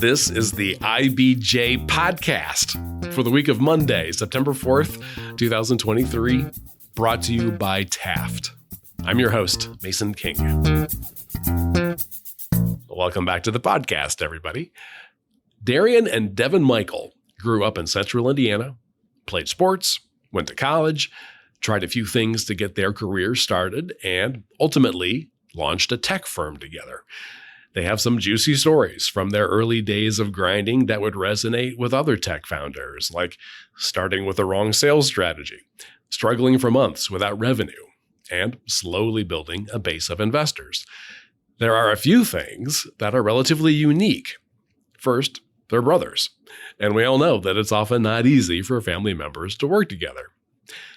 This is the IBJ podcast for the week of Monday, September 4th, 2023, brought to you by Taft. I'm your host, Mason King. Welcome back to the podcast, everybody. Darrian and Devyn Mikell grew up in central Indiana, played sports, went to college, tried a few things to get their career started, and ultimately launched a tech firm together. They have some juicy stories from their early days of grinding that would resonate with other tech founders, like starting with the wrong sales strategy, struggling for months without revenue, and slowly building a base of investors. There are a few things that are relatively unique. First, they're brothers, and we all know that it's often not easy for family members to work together.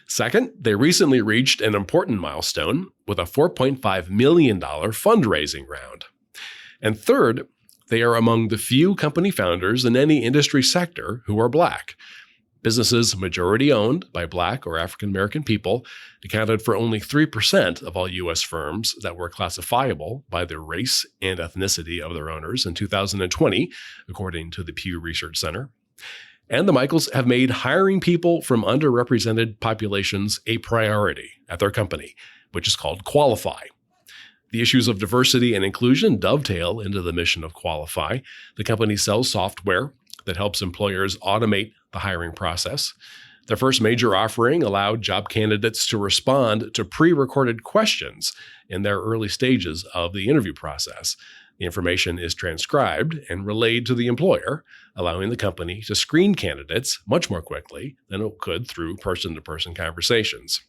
Second, they recently reached an important milestone with a $4.5 million fundraising round. And third, they are among the few company founders in any industry sector who are Black. Businesses majority owned by Black or African American people accounted for only 3% of all U.S. firms that were classifiable by the race and ethnicity of their owners in 2020, according to the Pew Research Center. And the Mikells have made hiring people from underrepresented populations a priority at their company, which is called Qualifi. The issues of diversity and inclusion dovetail into the mission of Qualifi. The company sells software that helps employers automate the hiring process. Their first major offering allowed job candidates to respond to pre-recorded questions in their early stages of the interview process. The information is transcribed and relayed to the employer, allowing the company to screen candidates much more quickly than it could through person-to-person conversations.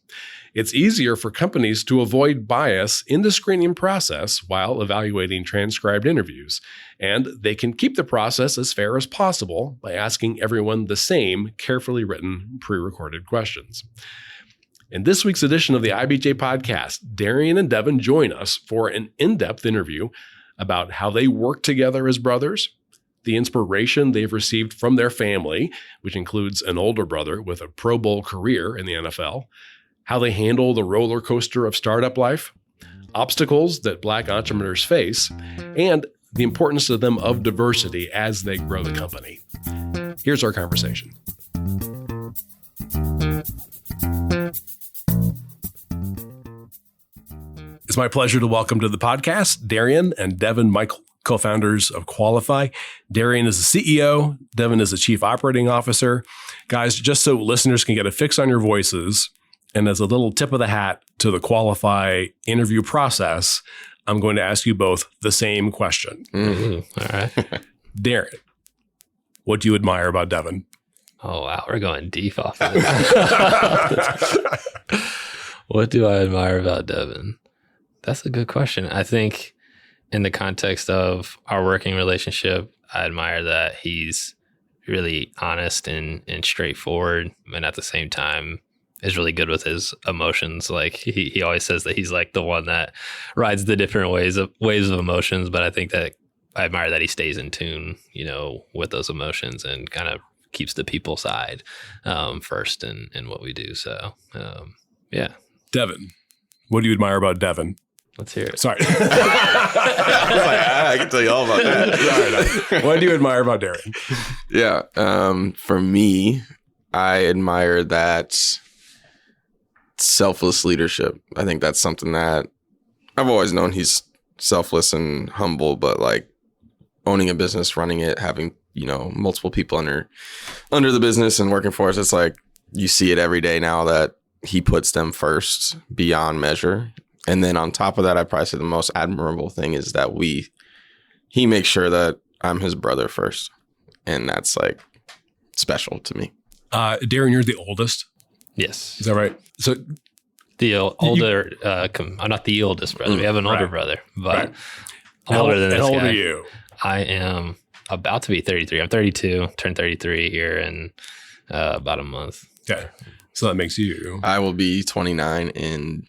It's easier for companies to avoid bias in the screening process while evaluating transcribed interviews, and they can keep the process as fair as possible by asking everyone the same carefully written pre-recorded questions. In this week's edition of the IBJ podcast, Darrian and Devyn join us for an in-depth interview about how they work together as brothers, the inspiration they've received from their family, which includes an older brother with a Pro Bowl career in the NFL, how they handle the roller coaster of startup life, obstacles that Black entrepreneurs face, and the importance to them of diversity as they grow the company. Here's our conversation. It's my pleasure to welcome to the podcast Darrian and Devyn Mikell, co-founders of Qualifi. Darrian is the CEO. Devyn is the Chief Operating Officer. Guys, just so listeners can get a fix on your voices, and as a little tip of the hat to the Qualifi interview process, I'm going to ask you both the same question. Mm-hmm. All right. Darrian, what do you admire about Devyn? Oh, wow. We're going deep off of this. What do I admire about Devyn? That's a good question. I think in the context of our working relationship, I admire that he's really honest and straightforward, and at the same time is really good with his emotions. Like he always says that he's like the one that rides the different waves of emotions, but I think that I admire that he stays in tune, with those emotions and kind of keeps the people side first in what we do. So, yeah. Devyn, what do you admire about Devyn? Let's hear it. Sorry. I can tell you all about that. No. What do you admire about Darrian? Yeah. For me, I admire that selfless leadership. I think that's something that I've always known. He's selfless and humble, but like owning a business, running it, having, multiple people under the business and working for us. It's like you see it every day now that he puts them first beyond measure. And then on top of that, I'd probably say the most admirable thing is that he makes sure that I'm his brother first. And that's like special to me. Darrian, you're the oldest. Yes. Is that right? So the older, I'm not the oldest brother. We have an older brother, but older than this guy. How old are you? I am about to be 33. I'm 32, turned 33 here in about a month. Okay. So that makes you. I will be 29 in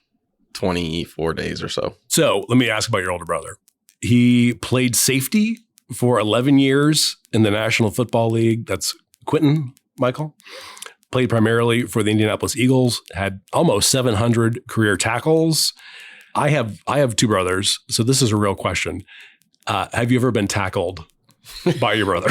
24 days or so. So let me ask about your older brother. He played safety for 11 years in the National Football League. That's Quentin Mikell. Played primarily for the Indianapolis Eagles, had almost 700 career tackles. I have two brothers, so this is a real question. Have you ever been tackled by your brother.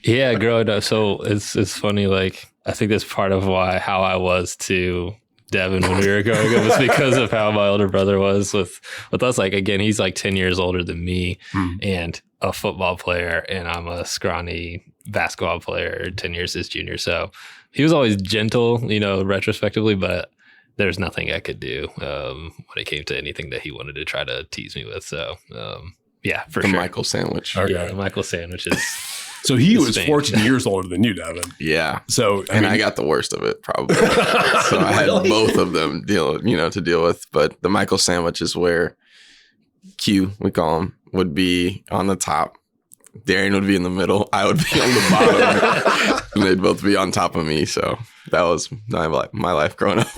Yeah, growing up. So it's funny. Like, I think that's part of how I was to Devyn when we were growing up was because of how my older brother was with us. Like, again, he's like 10 years older than me and a football player, and I'm a scrawny basketball player, 10 years his junior. So he was always gentle, retrospectively, but there's nothing I could do when it came to anything that he wanted to try to tease me with. So, yeah, for sure. The Mikells sandwich. Okay. Yeah, the Mikells sandwich is... So he was 14 years older than you, Devyn. Yeah. So I got the worst of it, probably. So I had both of them to deal with. But the Mikells sandwich is where Q, we call him, would be on the top. Darrian would be in the middle. I would be on the bottom. And they'd both be on top of me. So that was my life growing up.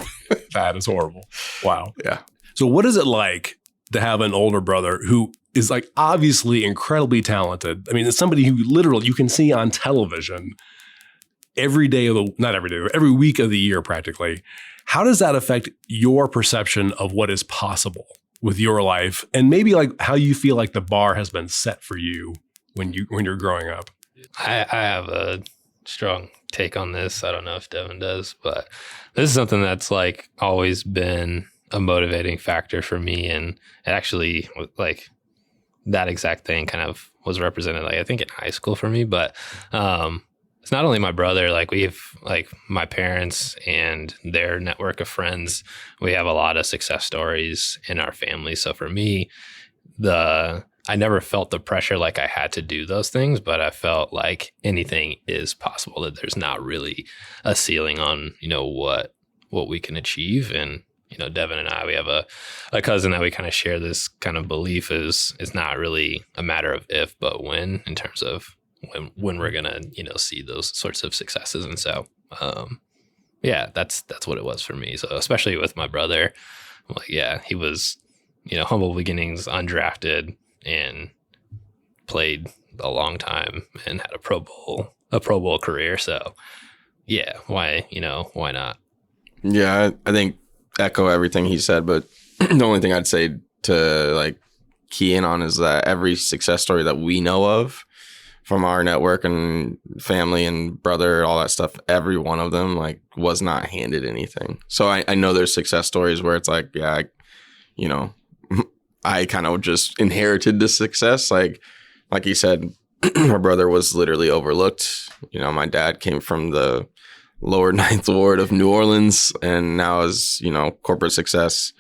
That is horrible. Wow. Yeah. So what is it like to have an older brother who is like obviously incredibly talented? I mean, it's somebody who literally you can see on television every week of the year practically. How does that affect your perception of what is possible with your life, and maybe like how you feel like the bar has been set for you when you're growing up? I have a strong take on this. I don't know if Devyn does, but this is something that's like always been a motivating factor for me, and it actually like that exact thing kind of was represented, like, I think in high school for me, but it's not only my brother, like we've like my parents and their network of friends, we have a lot of success stories in our family. So for me, I never felt the pressure like I had to do those things, but I felt like anything is possible, that there's not really a ceiling on, what we can achieve. And Devyn and I, we have a cousin that we kind of share this kind of belief is not really a matter of if, but when, in terms of when we're going to, see those sorts of successes. And so, yeah, that's what it was for me. So especially with my brother, I'm like, yeah, he was, humble beginnings, undrafted, and played a long time and had a Pro Bowl career. So yeah, why not? Yeah, I think echo everything he said, but the only thing I'd say to like key in on is that every success story that we know of from our network and family and brother, all that stuff, every one of them like was not handed anything. So I know there's success stories where it's like, yeah, I kind of just inherited the success. Like he said, my brother was literally overlooked. My dad came from the lower 9th ward of New Orleans, and now is, corporate success,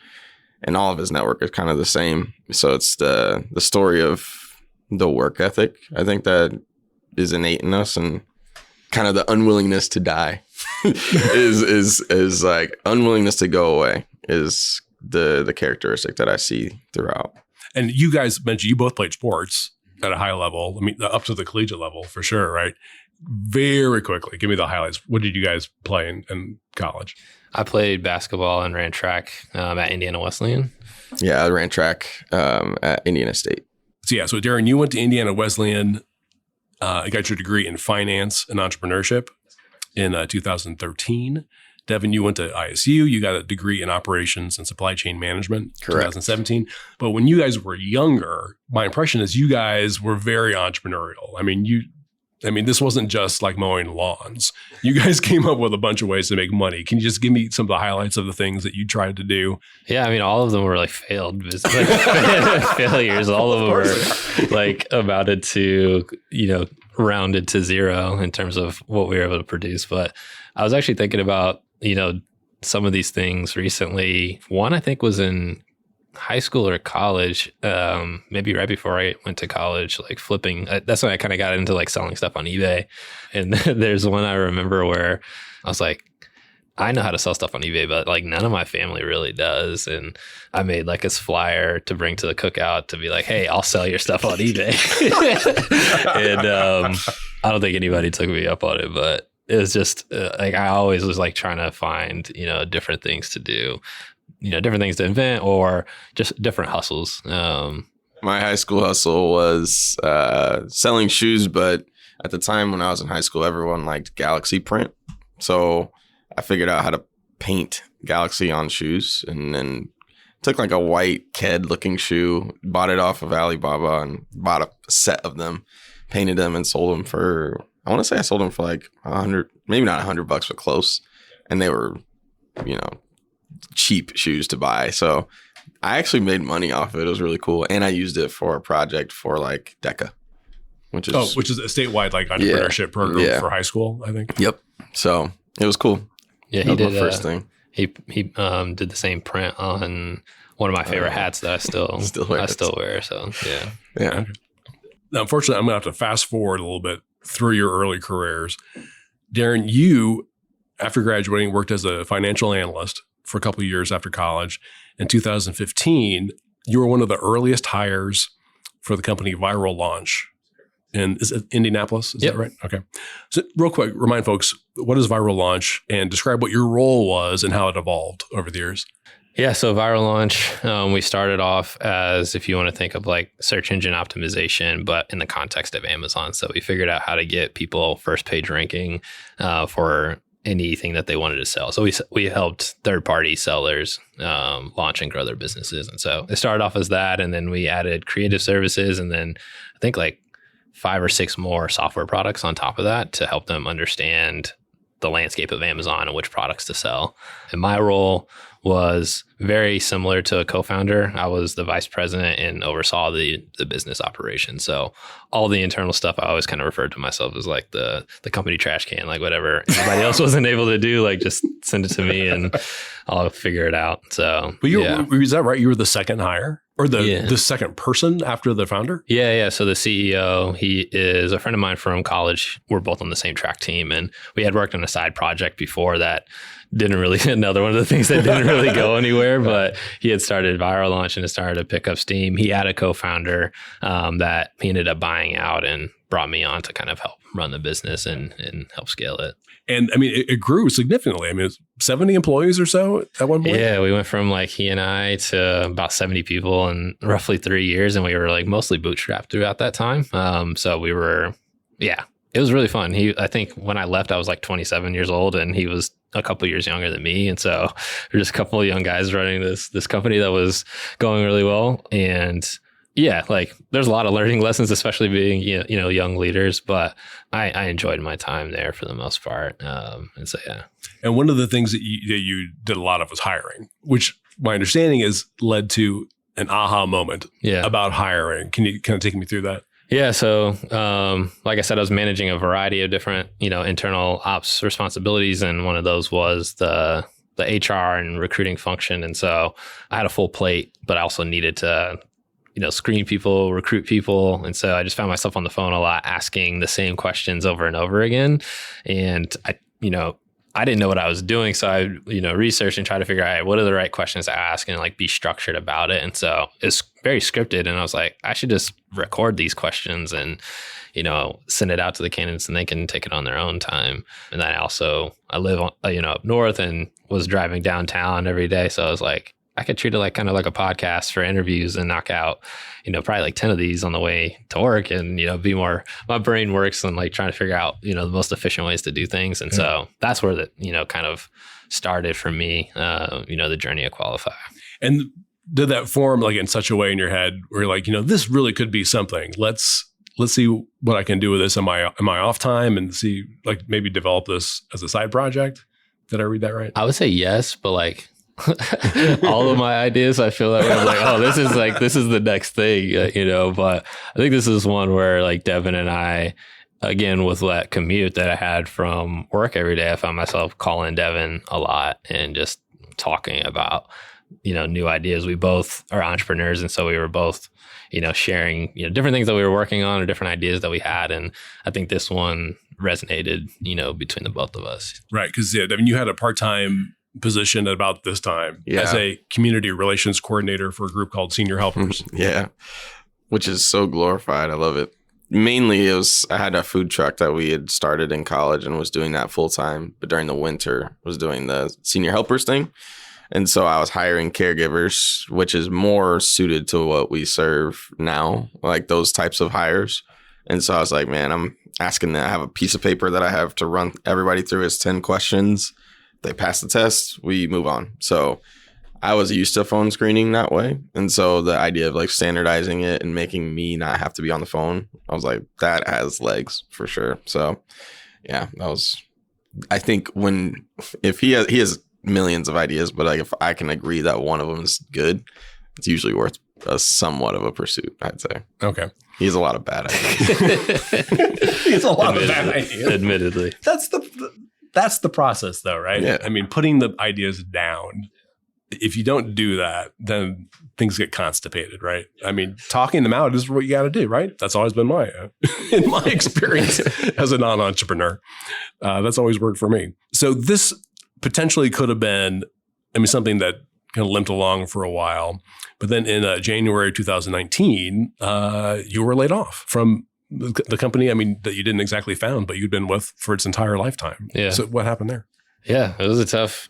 and all of his network is kind of the same. So it's the story of the work ethic, I think, that is innate in us, and kind of the unwillingness to die is like unwillingness to go away is the characteristic that I see throughout. And you guys mentioned you both played sports at a high level. I mean, up to the collegiate level for sure, right? Very quickly, give me the highlights. What did you guys play in college? I played basketball and ran track at Indiana Wesleyan. Yeah, I ran track at Indiana State. So Darrian, you went to Indiana Wesleyan. You got your degree in finance and entrepreneurship in 2013. Devyn, you went to ISU. You got a degree in operations and supply chain management, correct, 2017. But when you guys were younger, my impression is you guys were very entrepreneurial. I mean, this wasn't just like mowing lawns. You guys came up with a bunch of ways to make money. Can you just give me some of the highlights of the things that you tried to do? Yeah, I mean, all of them were like failed failures. All of them were like amounted to, rounded to zero in terms of what we were able to produce. But I was actually thinking about, some of these things recently. One, I think, was in high school or college, maybe right before I went to college, like flipping. That's when I kind of got into like selling stuff on eBay. And there's one I remember where I was like, I know how to sell stuff on eBay, but like none of my family really does. And I made like this flyer to bring to the cookout to be like, hey, I'll sell your stuff on eBay. And I don't think anybody took me up on it, but it was just like I always was like trying to find, different things to do. Different things to invent or just different hustles. My high school hustle was selling shoes, but at the time when I was in high school, everyone liked Galaxy print. So I figured out how to paint Galaxy on shoes and then took like a white Ked looking shoe, bought it off of Alibaba and bought a set of them, painted them and sold them for, I want to say I sold them for like 100, maybe not $100, but close. And they were, you know, cheap shoes to buy. So I actually made money off of it. It was really cool. And I used it for a project for like DECA, which is a statewide like entrepreneurship program for high school, I think. Yep. So it was cool. Yeah, he did my first thing. He did the same print on one of my favorite hats that I still wear. So yeah. Okay. Now, unfortunately, I'm gonna have to fast forward a little bit through your early careers. Darren, you, after graduating, worked as a financial analyst for a couple of years after college. In 2015, you were one of the earliest hires for the company Viral Launch. And is it Indianapolis? Is that right? Okay. So real quick, remind folks, what is Viral Launch and describe what your role was and how it evolved over the years. Yeah, so Viral Launch, we started off as, if you want to think of like search engine optimization, but in the context of Amazon. So we figured out how to get people first page ranking for anything that they wanted to sell. So we helped third-party sellers launch and grow their businesses. And so it started off as that, and then we added creative services, and then I think like 5 or 6 more software products on top of that to help them understand the landscape of Amazon and which products to sell. And my role was very similar to a co-founder. I was the vice president and oversaw the business operation. So all the internal stuff, I always kind of referred to myself as like the company trash can, like whatever everybody else wasn't able to do, like just send it to me and I'll figure it out. So, but is that right? You were the second hire or the second person after the founder? Yeah. So the CEO, he is a friend of mine from college. We're both on the same track team, and we had worked on a side project before that. Another one of the things that didn't really go anywhere, but he had started Viral Launch and it started to pick up steam. He had a co-founder that he ended up buying out and brought me on to kind of help run the business and help scale it. And I mean, it grew significantly. I mean, it was 70 employees or so at one point. Yeah, we went from like he and I to about 70 people in roughly 3 years. And we were like mostly bootstrapped throughout that time. So we were, it was really fun. I think when I left, I was like 27 years old and he was a couple of years younger than me. And so we're just a couple of young guys running this company that was going really well. And yeah, like there's a lot of learning lessons, especially being, young leaders, but I enjoyed my time there for the most part. And so, yeah. And one of the things that you did a lot of was hiring, which my understanding is led to an aha moment about hiring. Can you kind of take me through that? Yeah. So, like I said, I was managing a variety of different, internal ops responsibilities. And one of those was the HR and recruiting function. And so I had a full plate, but I also needed to, screen people, recruit people. And so I just found myself on the phone a lot, asking the same questions over and over again. And I didn't know what I was doing. So I, researched and tried to figure out what are the right questions to ask and like be structured about it. And so it's very scripted. And I was like, I should just record these questions and, send it out to the candidates and they can take it on their own time. And then I live on, up north and was driving downtown every day. So I was like, I could treat it like kind of like a podcast for interviews and knock out, probably like 10 of these on the way to work and, be more, my brain works on like trying to figure out, the most efficient ways to do things. And so that's where the, kind of started for me, the journey of Qualifi. And did that form like in such a way in your head where you're like, this really could be something. Let's see what I can do with this in my off time and see like maybe develop this as a side project. Did I read that right? I would say yes, but like, all of my ideas, I feel like I'm like, this is the next thing, but I think this is one where like Devyn and I, again, with that commute that I had from work every day, I found myself calling Devyn a lot and just talking about, new ideas. We both are entrepreneurs. And so we were both, sharing, different things that we were working on or different ideas that we had. And I think this one resonated, between the both of us. Right. Because you had a part-time position at about this time as a community relations coordinator for a group called Senior Helpers. Yeah, which is so glorified. I love it. Mainly I had a food truck that we had started in college and was doing that full time, but during the winter was doing the Senior Helpers thing. And so I was hiring caregivers, which is more suited to what we serve now, like those types of hires. And so I was like, man, I'm asking that I have a piece of paper that I have to run everybody through. It's 10 questions. They pass the test, we move on. So I was used to phone screening that way. And so the idea of like standardizing it and making me not have to be on the phone, I was like, that has legs for sure. So yeah, that was, I think if he has millions of ideas, but like if I can agree that one of them is good, it's usually worth a somewhat of a pursuit, I'd say. Okay. He has a lot of bad ideas. He has a lot of bad ideas. Admittedly. That's the process though, right? Yeah. I mean, putting the ideas down. If you don't do that, then things get constipated, right? I mean, talking them out is what you got to do, right? That's always been in my experience as a non-entrepreneur. That's always worked for me. So this potentially could have been, something that kind of limped along for a while. But then in January 2019, you were laid off from the company, that you didn't exactly found, but you'd been with for its entire lifetime. Yeah. So what happened there? Yeah, it was a tough,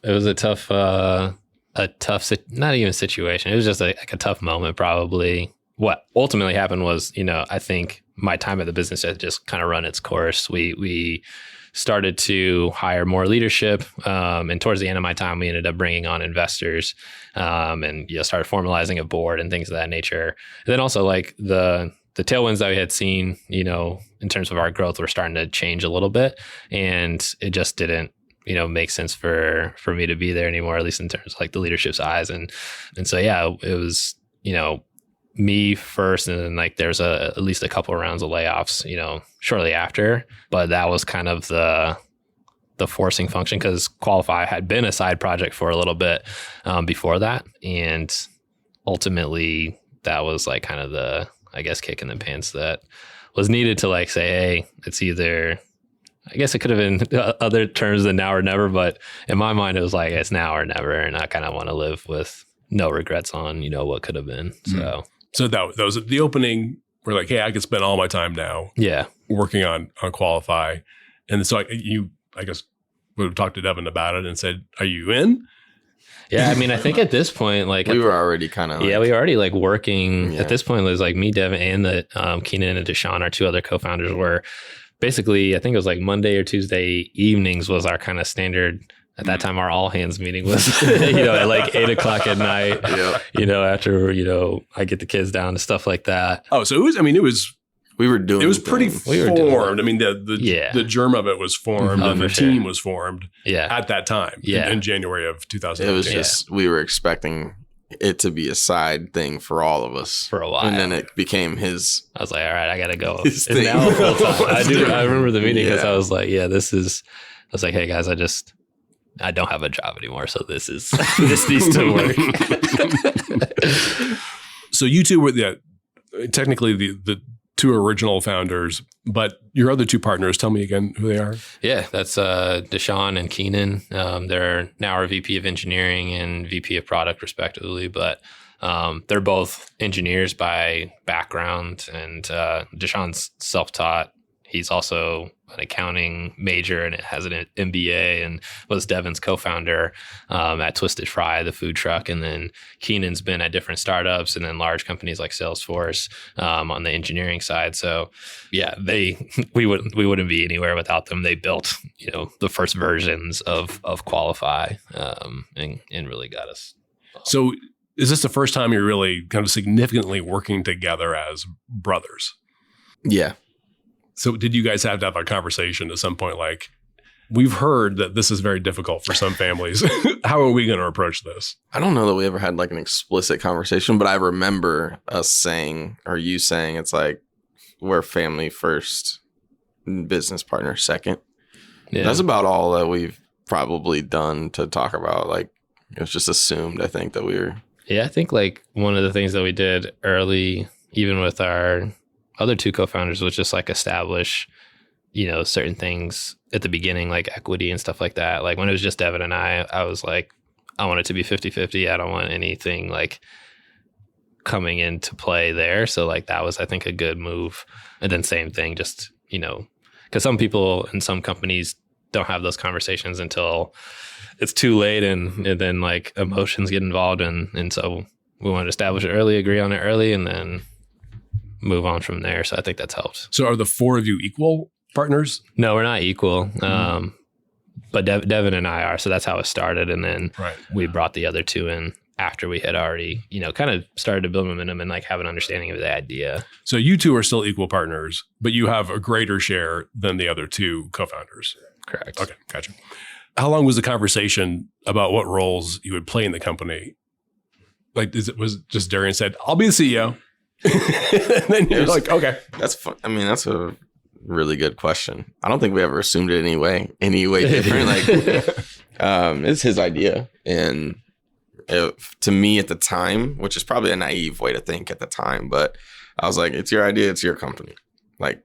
not even situation. It was just a tough moment, probably. What ultimately happened was, I think my time at the business had just kind of run its course. We started to hire more leadership. And towards the end of my time, we ended up bringing on investors and started formalizing a board and things of that nature. And then also like the tailwinds that we had seen, in terms of our growth were starting to change a little bit. And it just didn't, make sense for me to be there anymore, at least in terms of like the leadership's eyes. And so, yeah, it was, me first. And then like there's at least a couple of rounds of layoffs, shortly after. But that was kind of the forcing function because Qualifi had been a side project for a little bit before that. And ultimately that was like kind of the, I guess, kick in the pants that was needed to like say, hey, it's either, I guess it could have been other terms than now or never, but in my mind, it was like, it's now or never. And I kind of want to live with no regrets on, what could have been. So that was the opening. We're like, hey, I can spend all my time now working on Qualifi. And so I guess we would talk to Devyn about it and said, are you in? Yeah, I think at this point, like we were already kind of we were already like working at this point. It was like me, Devyn, and Keenan and Deshaun, our two other co-founders, were basically, I think it was like Monday or Tuesday evenings was our kind of standard. At that time, our all hands meeting was, at like 8:00 at night, after, I get the kids down and stuff like that. Oh, so it was, we were doing, it was pretty formed. The germ of it was formed and the team was formed at that time in January of 2018. It was just, we were expecting it to be a side thing for all of us for a while. And then it became his. I was like, all right, I got to go. It's now full time. I remember the meeting because I was like, I was like, hey guys, I don't have a job anymore. So this needs to work. So you two were technically the two original founders, but your other two partners, tell me again who they are. Yeah, that's Deshaun and Keenan. They're now our VP of engineering and VP of product respectively, but they're both engineers by background, and Deshaun's self-taught. He's also an accounting major and has an MBA, and was Devyn's co-founder at Twisted Fry, the food truck. And then Keenan's been at different startups and then large companies like Salesforce on the engineering side. So yeah, we wouldn't be anywhere without them. They built, the first versions of Qualifi and really got us. So is this the first time you're really kind of significantly working together as brothers? Yeah. So did you guys have to have a conversation at some point? Like, we've heard that this is very difficult for some families. How are we going to approach this? I don't know that we ever had like an explicit conversation, but I remember us saying, or you saying, it's like, we're family first, business partner second. Yeah. That's about all that we've probably done to talk about. Like, it was just assumed, I think, that we were. Yeah, I think like one of the things that we did early, even with our other two co-founders, was just like establish, certain things at the beginning, like equity and stuff like that. Like when it was just Devyn and I was like, I want it to be 50-50. I don't want anything like coming into play there. So like that was, I think, a good move. And then same thing, just, because some people in some companies don't have those conversations until it's too late and then like emotions get involved. And so we want to establish it early, agree on it early, and then move on from there. So I think that's helped. So are the four of you equal partners? No, we're not equal. But Devyn and I are. So that's how it started. And then we brought the other two in after we had already, kind of started to build momentum and like have an understanding of the idea. So you two are still equal partners, but you have a greater share than the other two co-founders. Correct. Okay, gotcha. How long was the conversation about what roles you would play in the company? Like, was just Darrian said, "I'll be the CEO," and then you're like, "Okay." That's fun. I mean, that's a really good question. I don't think we ever assumed it any way different. Like, it's his idea, and to me at the time, which is probably a naive way to think at the time, but I was like, "It's your idea. It's your company. Like,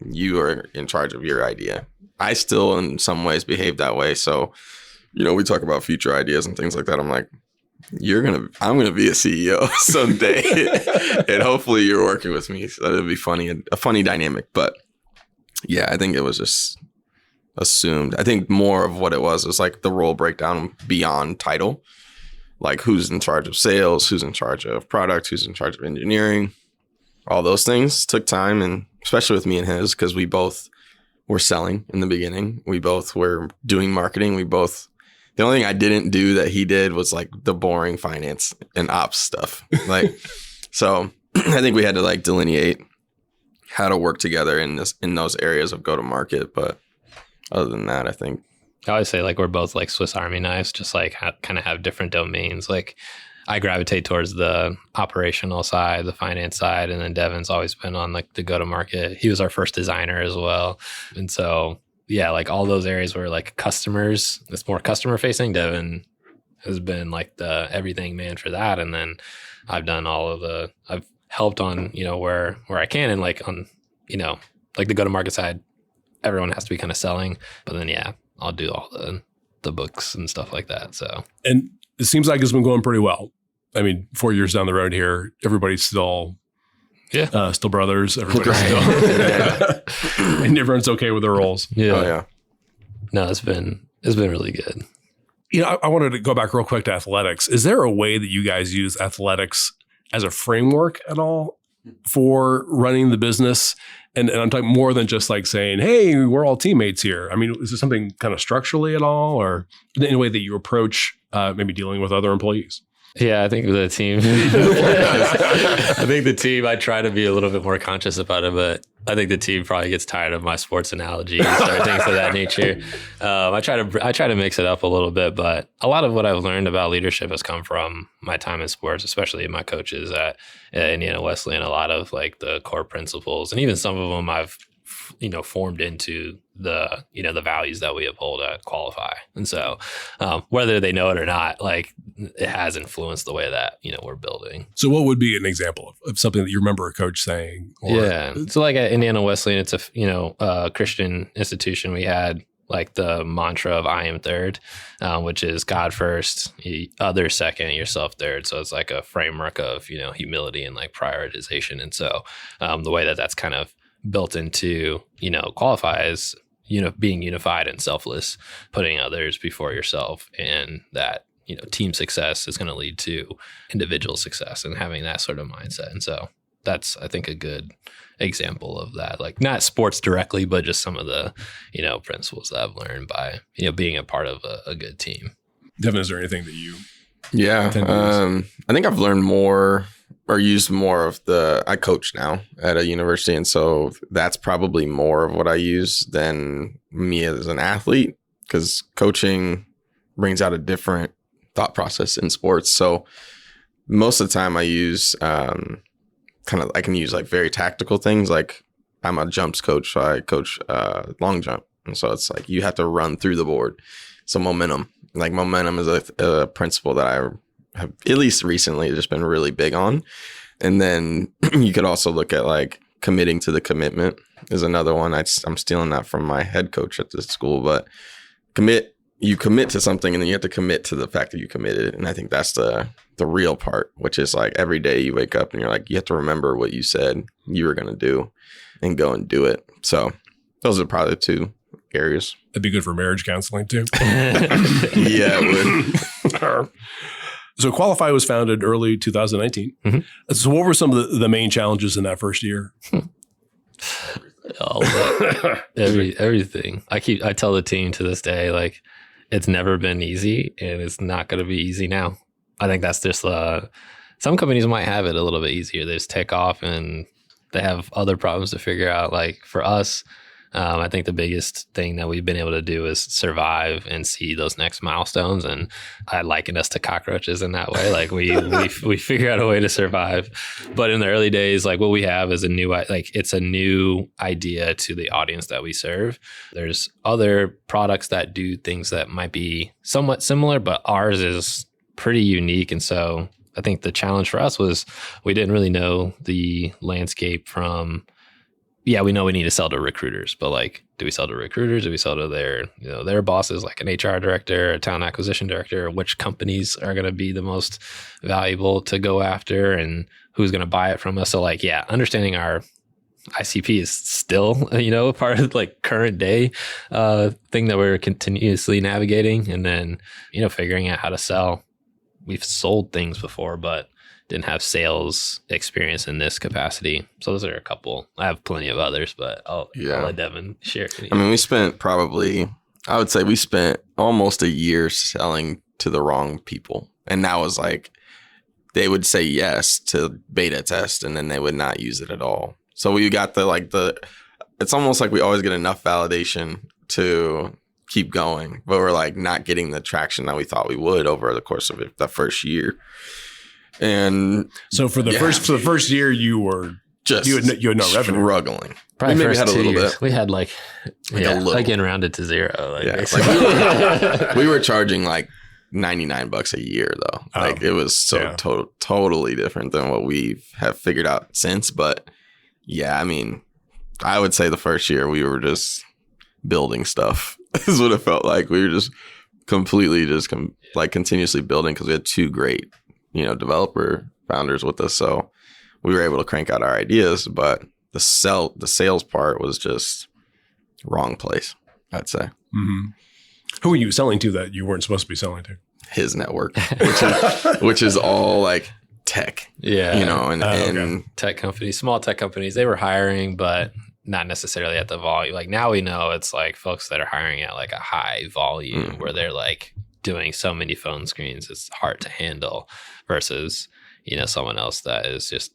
you are in charge of your idea." I still, in some ways, behave that way. So, we talk about future ideas and things like that. I'm like, I'm gonna be a CEO someday, and hopefully you're working with me. So that'll be funny, a funny dynamic. But yeah, I think it was just assumed. I think more of what it was like the role breakdown beyond title, like who's in charge of sales, who's in charge of product, who's in charge of engineering. All those things took time, and especially with me and his, because we both were selling in the beginning. We both were doing marketing. The only thing I didn't do that he did was like the boring finance and ops stuff. Like, so I think we had to like delineate how to work together in those areas of go to market. But other than that, I think I always say like we're both like Swiss Army knives, just like kind of have different domains. Like I gravitate towards the operational side, the finance side, and then Devyn's always been on like the go to market. He was our first designer as well, and so. Yeah, like all those areas where like customers, it's more customer facing. Devyn has been like the everything man for that. And then I've done I've helped on, where I can. And like on, like the go to market side, everyone has to be kind of selling. But then, yeah, I'll do all the books and stuff like that. So, and it seems like it's been going pretty well. I mean, 4 years down the road here, everybody's still still brothers. Everybody's still, and everyone's okay with their roles. Yeah. Oh, yeah. No, it's been really good. I wanted to go back real quick to athletics. Is there a way that you guys use athletics as a framework at all for running the business? And I'm talking more than just like saying, "Hey, we're all teammates here." I mean, is there something kind of structurally at all, or in a way that you approach maybe dealing with other employees? Yeah, I think the team, I try to be a little bit more conscious about it, but I think the team probably gets tired of my sports analogies or things of that nature. I try to mix it up a little bit, but a lot of what I've learned about leadership has come from my time in sports, especially my coaches at Indiana Wesleyan. A lot of like the core principles, and even some of them I've formed into the the values that we uphold at Qualifi. And so whether they know it or not, like it has influenced the way that we're building. So what would be an example of something that you remember a coach saying? Yeah, so like at Indiana Wesleyan, it's a Christian institution. We had like the mantra of "I am third," which is God first, others second, yourself third. So it's like a framework of humility and like prioritization. And so the way that that's kind of built into, Qualifi is, being unified and selfless, putting others before yourself, and that, team success is going to lead to individual success, and having that sort of mindset. And so that's, I think, a good example of that, like not sports directly, but just some of the, principles that I've learned by, being a part of a good team. Devyn, is there anything that you? Yeah. I think I've learned more or used more of I coach now at a university. And so that's probably more of what I use than me as an athlete, because coaching brings out a different thought process in sports. So most of the time I use I can use like very tactical things. Like I'm a jumps coach, so I coach long jump. And so it's like you have to run through the board. So momentum is a principle that I have, at least recently, just been really big on. And then you could also look at like committing to the commitment is another one. I'm stealing that from my head coach at this school, but you commit to something, and then you have to commit to the fact that you committed. And I think that's the real part, which is like every day you wake up and you're like, you have to remember what you said you were going to do and go and do it. So those are probably the two areas. That'd be good for marriage counseling too. Yeah, it would. So Qualifi was founded early 2019. Mm-hmm. So what were some of the main challenges in that first year? Everything. I tell the team to this day, like, it's never been easy, and it's not going to be easy now. I think that's just some companies might have it a little bit easier. They just take off and they have other problems to figure out. Like for us, I think the biggest thing that we've been able to do is survive and see those next milestones. And I liken us to cockroaches in that way. Like we figure out a way to survive. But in the early days, like what we have is it's a new idea to the audience that we serve. There's other products that do things that might be somewhat similar, but ours is pretty unique. And so I think the challenge for us was we didn't really know the landscape from, we know we need to sell to recruiters, but like, do we sell to recruiters? Do we sell to their bosses, like an HR director, a talent acquisition director? Which companies are going to be the most valuable to go after and who's going to buy it from us? So like, understanding our ICP is still, part of like current day thing that we're continuously navigating. And then, figuring out how to sell. We've sold things before, but didn't have sales experience in this capacity. So those are a couple. I have plenty of others, but I'll let Devyn share. I mean, we spent almost a year selling to the wrong people. And that was like, they would say yes to beta test and then they would not use it at all. So we got it's almost like we always get enough validation to keep going, but we're like not getting the traction that we thought we would over the course of the first year. And so for the first year, you were just you had no revenue, struggling. Probably we maybe had a little years. bit. We had like a little, like getting rounded to zero. We were charging like $99 a year though. Like it was totally different than what we have figured out since. But I mean, I would say the first year we were just building stuff. Is what it felt like. We were just completely continuously building because we had two great developer founders with us. So we were able to crank out our ideas, but the sales part was just wrong place, I'd say. Mm-hmm. Who were you selling to that you weren't supposed to be selling to? His network, which is all like tech, and tech companies, small tech companies, they were hiring, but not necessarily at the volume. Like now we know it's like folks that are hiring at like a high volume where they're like doing so many phone screens, it's hard to handle versus, someone else that is just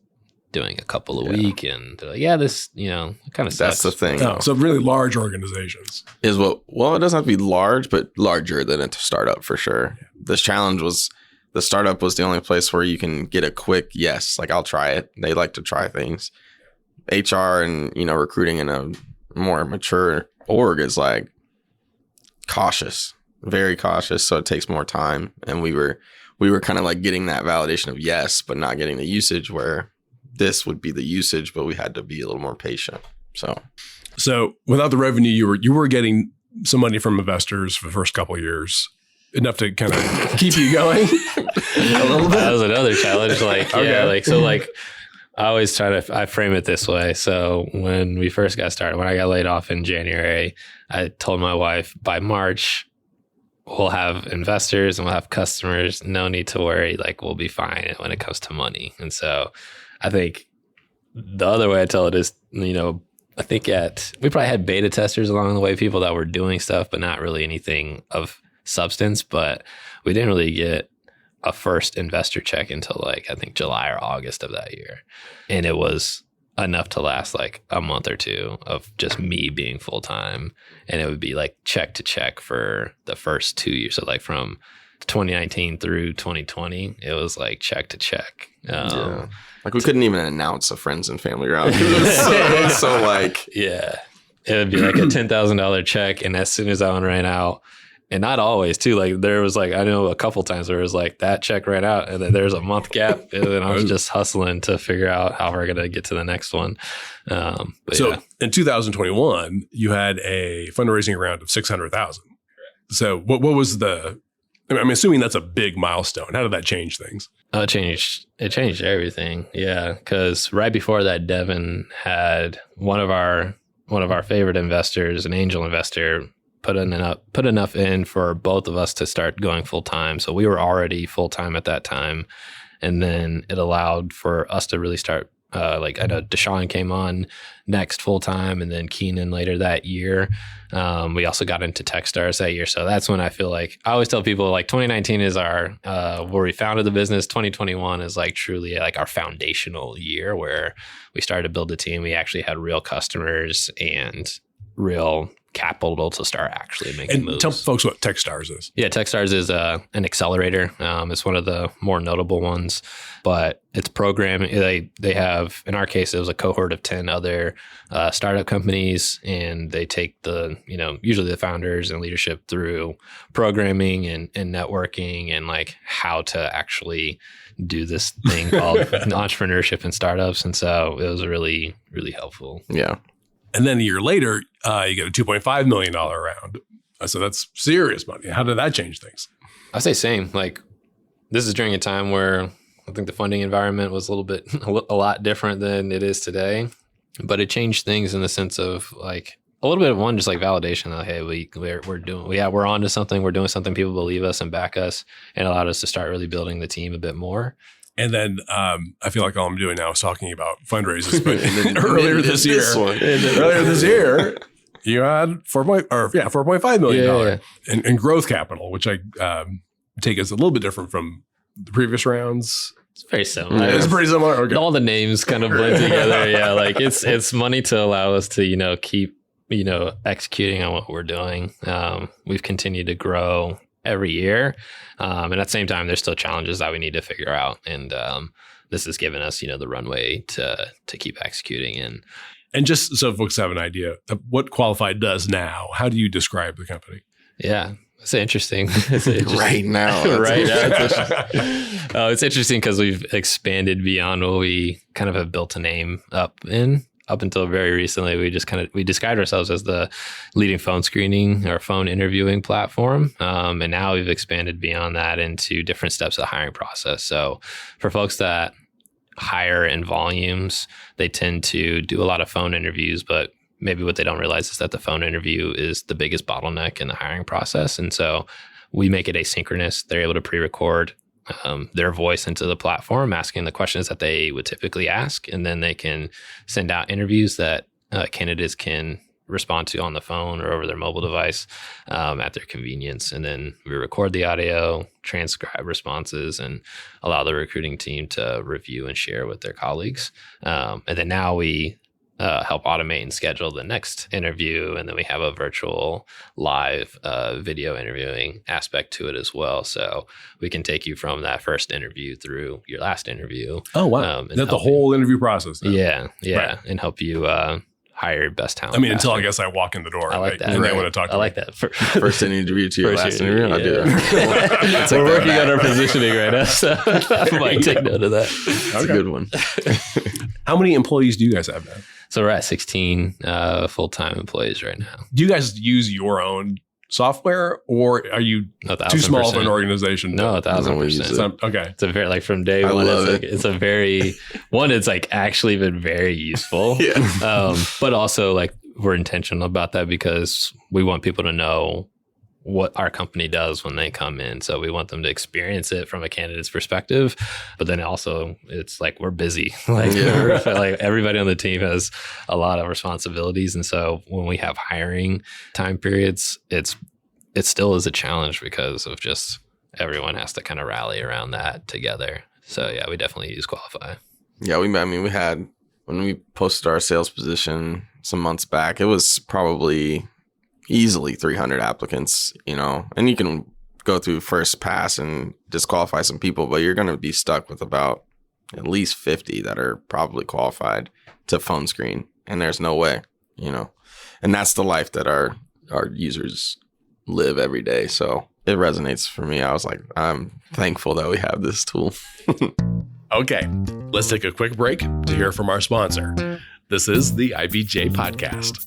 doing a couple a week and they're like, this, kind of sucks. That's the thing. Oh, so really large organizations is it doesn't have to be large, but larger than a startup for sure. Yeah. The challenge was the startup was the only place where you can get a quick yes, like I'll try it. They like to try things. HR and, recruiting in a more mature org is like cautious, very cautious. So it takes more time. And we were kind of like getting that validation of yes, but not getting the usage where this would be the usage, but we had to be a little more patient. So without the revenue, you were getting some money from investors for the first couple of years, enough to kind of keep you going a little bit. That was another challenge. I frame it this way. So when we first got started, when I got laid off in January, I told my wife by March, we'll have investors and we'll have customers. No need to worry. Like we'll be fine when it comes to money. And so I think the other way I tell it is, I think we probably had beta testers along the way, people that were doing stuff, but not really anything of substance. But we didn't really get a first investor check until I think July or August of that year. And it was enough to last like a month or two of just me being full time. And it would be like check to check for the first 2 years. So like from 2019 through 2020, it was like check to check. Like we couldn't even announce a friends and family round. It was so like, it would be like a $10,000 check. And as soon as that one ran out, and not always too, like there was like, I know a couple times where it was like that check ran out and then there's a month gap and I was just hustling to figure out how we're going to get to the next one. In 2021, you had a fundraising round of $600,000. So what was I'm assuming that's a big milestone. How did that change things? It changed everything. Yeah. Cause right before that, Devyn had one of our favorite investors, an angel investor, put enough in for both of us to start going full time. So we were already full time at that time. And then it allowed for us to really start, like I know Deshaun came on next full time, and then Keenan later that year. We also got into Techstars that year. So that's when I feel like I always tell people like 2019 is our where we founded the business. 2021 is like truly like our foundational year where we started to build a team. We actually had real customers and real capital to start actually making moves. Tell folks what Techstars is. Yeah, Techstars is an accelerator. It's one of the more notable ones, but it's programming. They have, in our case, it was a cohort of 10 other startup companies, and they take usually the founders and leadership through programming and networking and like how to actually do this thing called entrepreneurship and startups. And so it was really, really helpful. Yeah. And then a year later, you get a $2.5 million round. So that's serious money. How did that change things? I say same. Like, this is during a time where I think the funding environment was a lot different than it is today. But it changed things in the sense of like a little bit of one, just like validation. Like, hey, we're on to something. We're doing something. People believe us and back us, and allowed us to start really building the team a bit more. And then I feel like all I'm doing now is talking about fundraisers. But earlier this year, you had $4.5 million in growth capital, which I take as a little bit different from the previous rounds. It's very similar. It's pretty similar. Okay. All the names kind of blend together. Yeah, like it's money to allow us to keep executing on what we're doing. We've continued to grow every year. And at the same time, there's still challenges that we need to figure out. And this has given us, the runway to keep executing. And just so folks have an idea of what Qualifi does now, how do you describe the company? Yeah, it's interesting. Right now. Right now. It's interesting because we've expanded beyond what we kind of have built a name up in. Up until very recently, we described ourselves as the leading phone screening or phone interviewing platform. And now we've expanded beyond that into different steps of the hiring process. So for folks that hire in volumes, they tend to do a lot of phone interviews, but maybe what they don't realize is that the phone interview is the biggest bottleneck in the hiring process. And so we make it asynchronous. They're able to pre-record their voice into the platform, asking the questions that they would typically ask. And then they can send out interviews that candidates can respond to on the phone or over their mobile device at their convenience. And then we record the audio, transcribe responses, and allow the recruiting team to review and share with their colleagues. And then now we help automate and schedule the next interview. And then we have a virtual live video interviewing aspect to it as well. So we can take you from that first interview through your last interview. Oh, wow. That's the whole interview process. Then. Yeah. Right. And help you hire your best talent. I mean, until I guess I walk in the door. I like that. And they want to talk to me. I like that. First interview to your last interview. I'll do that. We're working on our positioning right now. So I might take note of that. That's a good one. How many employees do you guys have now? So we're at 16 full-time employees right now. Do you guys use your own software, or are you too small of an organization? No, 1,000%. Okay. It's a very, like from day one, it's a very, it's like actually been very useful. Yeah. But also like we're intentional about that because we want people to know what our company does when they come in. So we want them to experience it from a candidate's perspective, but then also it's like we're busy. Like everybody on the team has a lot of responsibilities. And so when we have hiring time periods, it still is a challenge because of just everyone has to kind of rally around that together. So yeah, we definitely use Qualifi. Yeah, we had, when we posted our sales position some months back, it was probably easily 300 applicants, and you can go through first pass and disqualify some people, but you're going to be stuck with about at least 50 that are probably qualified to phone screen. And there's no way, and that's the life that our users live every day. So it resonates for me. I was like, I'm thankful that we have this tool. Okay, let's take a quick break to hear from our sponsor. This is the IBJ Podcast.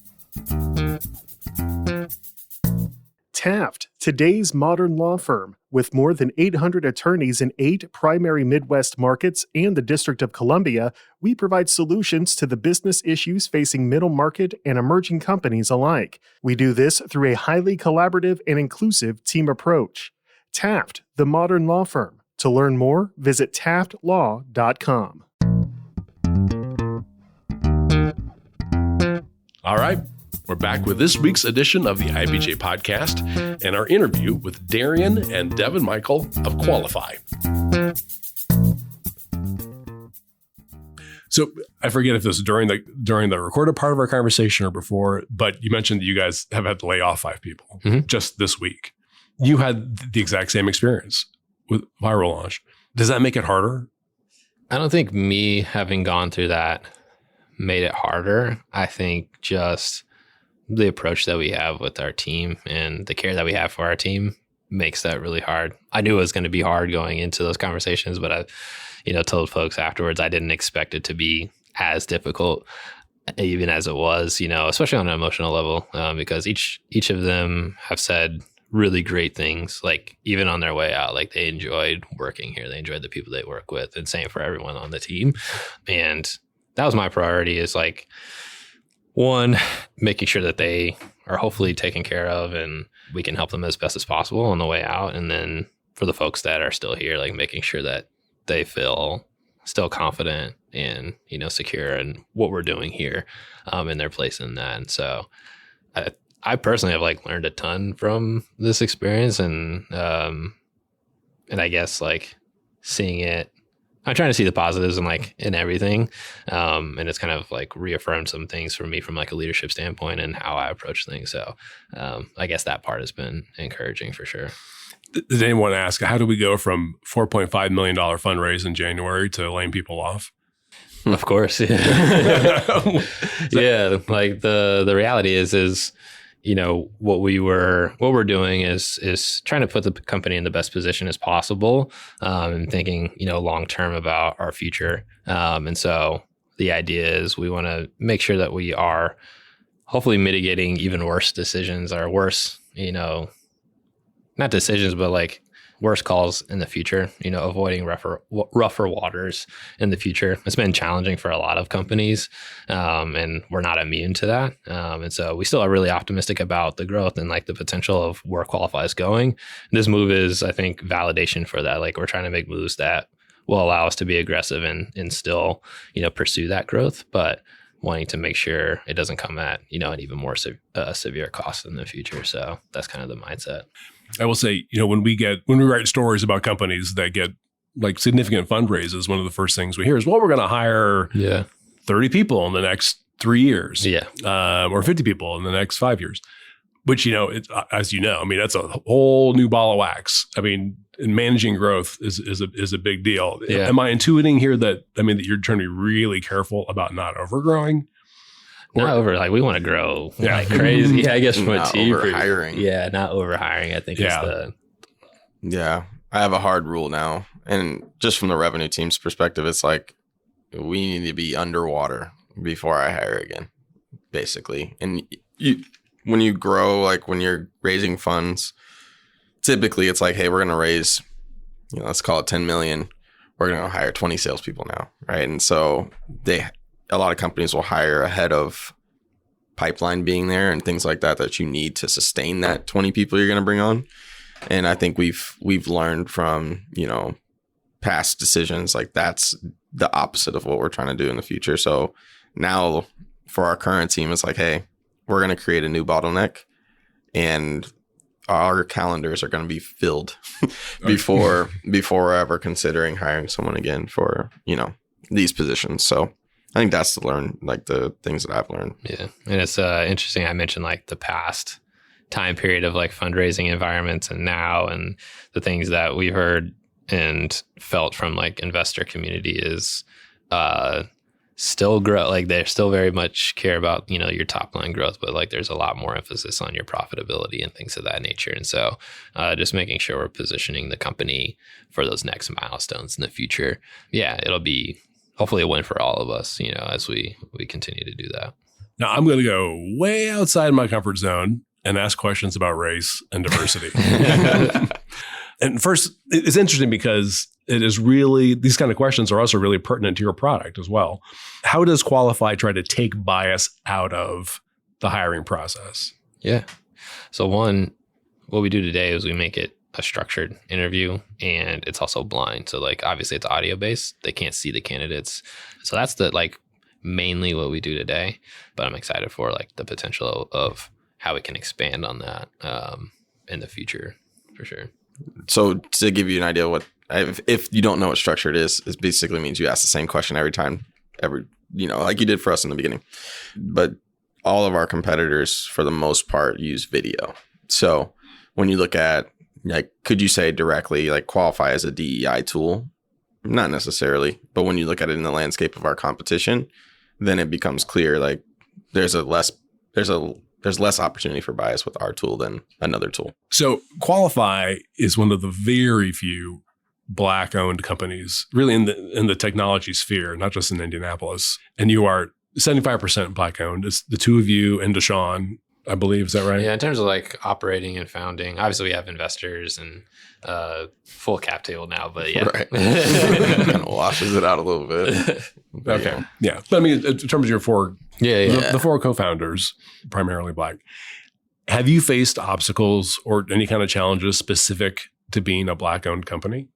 Taft, today's modern law firm. With more than 800 attorneys in 8 primary Midwest markets and the District of Columbia, we provide solutions to the business issues facing middle market and emerging companies alike. We do this through a highly collaborative and inclusive team approach. Taft, the modern law firm. To learn more, visit taftlaw.com. All right. We're back with this week's edition of the IBJ podcast and our interview with Darrian and Devyn Mikell of Qualifi. So I forget if this was during the recorded part of our conversation or before, but you mentioned that you guys have had to lay off 5 people just this week. You had the exact same experience with Viral Launch. Does that make it harder? I don't think me having gone through that made it harder. I think just the approach that we have with our team and the care that we have for our team makes that really hard. I knew it was going to be hard going into those conversations, but I told folks afterwards I didn't expect it to be as difficult, even as it was, especially on an emotional level, because each of them have said really great things, like even on their way out, like they enjoyed working here. They enjoyed the people they work with, and same for everyone on the team. And that was my priority, is like, one, making sure that they are hopefully taken care of and we can help them as best as possible on the way out. And then for the folks that are still here, like making sure that they feel still confident and, secure in what we're doing here, in their place in that. And so I personally have like learned a ton from this experience, and I guess like seeing it, I'm trying to see the positives in everything. And it's kind of like reaffirmed some things for me from like a leadership standpoint and how I approach things. So I guess that part has been encouraging for sure. Did anyone ask, how do we go from $4.5 million fundraise in January to laying people off? Of course. Yeah. Yeah. Like the reality is, what we're doing is trying to put the company in the best position as possible, and thinking, long term about our future. And so the idea is we want to make sure that we are hopefully mitigating even worse decisions, or worse, not decisions, but like worse calls in the future, avoiding rougher waters in the future. It's been challenging for a lot of companies, and we're not immune to that. And so we still are really optimistic about the growth and like the potential of where Qualifi is going. This move is, I think, validation for that. Like, we're trying to make moves that will allow us to be aggressive and still, pursue that growth, but wanting to make sure it doesn't come at, an even more severe cost in the future. So that's kind of the mindset. I will say, when we write stories about companies that get like significant fundraisers, one of the first things we hear is, well, we're going to hire 30 people in the next 3 years, or 50 people in the next 5 years, which, as I mean, that's a whole new ball of wax. I mean, managing growth is a big deal. Yeah. Am I intuiting here that you're trying to be really careful about not overgrowing? Not over, like we want to grow like crazy. I guess from a team. Not over hiring. Yeah, not over hiring, I think is the... Yeah, I have a hard rule now. And just from the revenue team's perspective, it's like, we need to be underwater before I hire again, basically. And when you grow, like when you're raising funds, typically it's like, hey, we're going to raise, let's call it 10 million. We're going to hire 20 salespeople now, right? And so a lot of companies will hire ahead of pipeline being there and things like that you need to sustain that 20 people you're going to bring on. And I think we've learned from, past decisions, like that's the opposite of what we're trying to do in the future. So now for our current team, it's like, hey, we're going to create a new bottleneck, and our calendars are going to be filled before we're ever considering hiring someone again for, these positions. So I think that's the things that I've learned. Yeah. And it's interesting. I mentioned like the past time period of like fundraising environments and now, and the things that we've heard and felt from like investor community is still grow. Like they still very much care about, your top line growth, but like there's a lot more emphasis on your profitability and things of that nature. And so just making sure we're positioning the company for those next milestones in the future. Yeah, it'll be hopefully a win for all of us, as we continue to do that. Now, I'm going to go way outside my comfort zone and ask questions about race and diversity. And first, it's interesting because it is really, these kind of questions are also really pertinent to your product as well. How does Qualifi try to take bias out of the hiring process? Yeah. So one, what we do today is we make it a structured interview, and it's also blind. So like obviously it's audio based. They can't see the candidates. So that's the like mainly what we do today. But I'm excited for like the potential of how we can expand on that in the future for sure. So to give you an idea what if you don't know what structured is, it basically means you ask the same question every time, like you did for us in the beginning. But all of our competitors, for the most part, use video. So when you look at, like, could you say directly, like, Qualifi as a DEI tool? Not necessarily. But when you look at it in the landscape of our competition, then it becomes clear, like, there's less opportunity for bias with our tool than another tool. So Qualifi is one of the very few Black-owned companies, really in the technology sphere, not just in Indianapolis. And you are 75% Black-owned. It's the two of you and Deshaun, I believe. Is that right? Yeah, in terms of like operating and founding, obviously we have investors and full cap table now, but yeah. Right. Kind of washes it out a little bit. Okay. Yeah. But I mean, in terms of your four, Yeah. the four co-founders, primarily Black, have you faced obstacles or any kind of challenges specific to being a Black-owned company?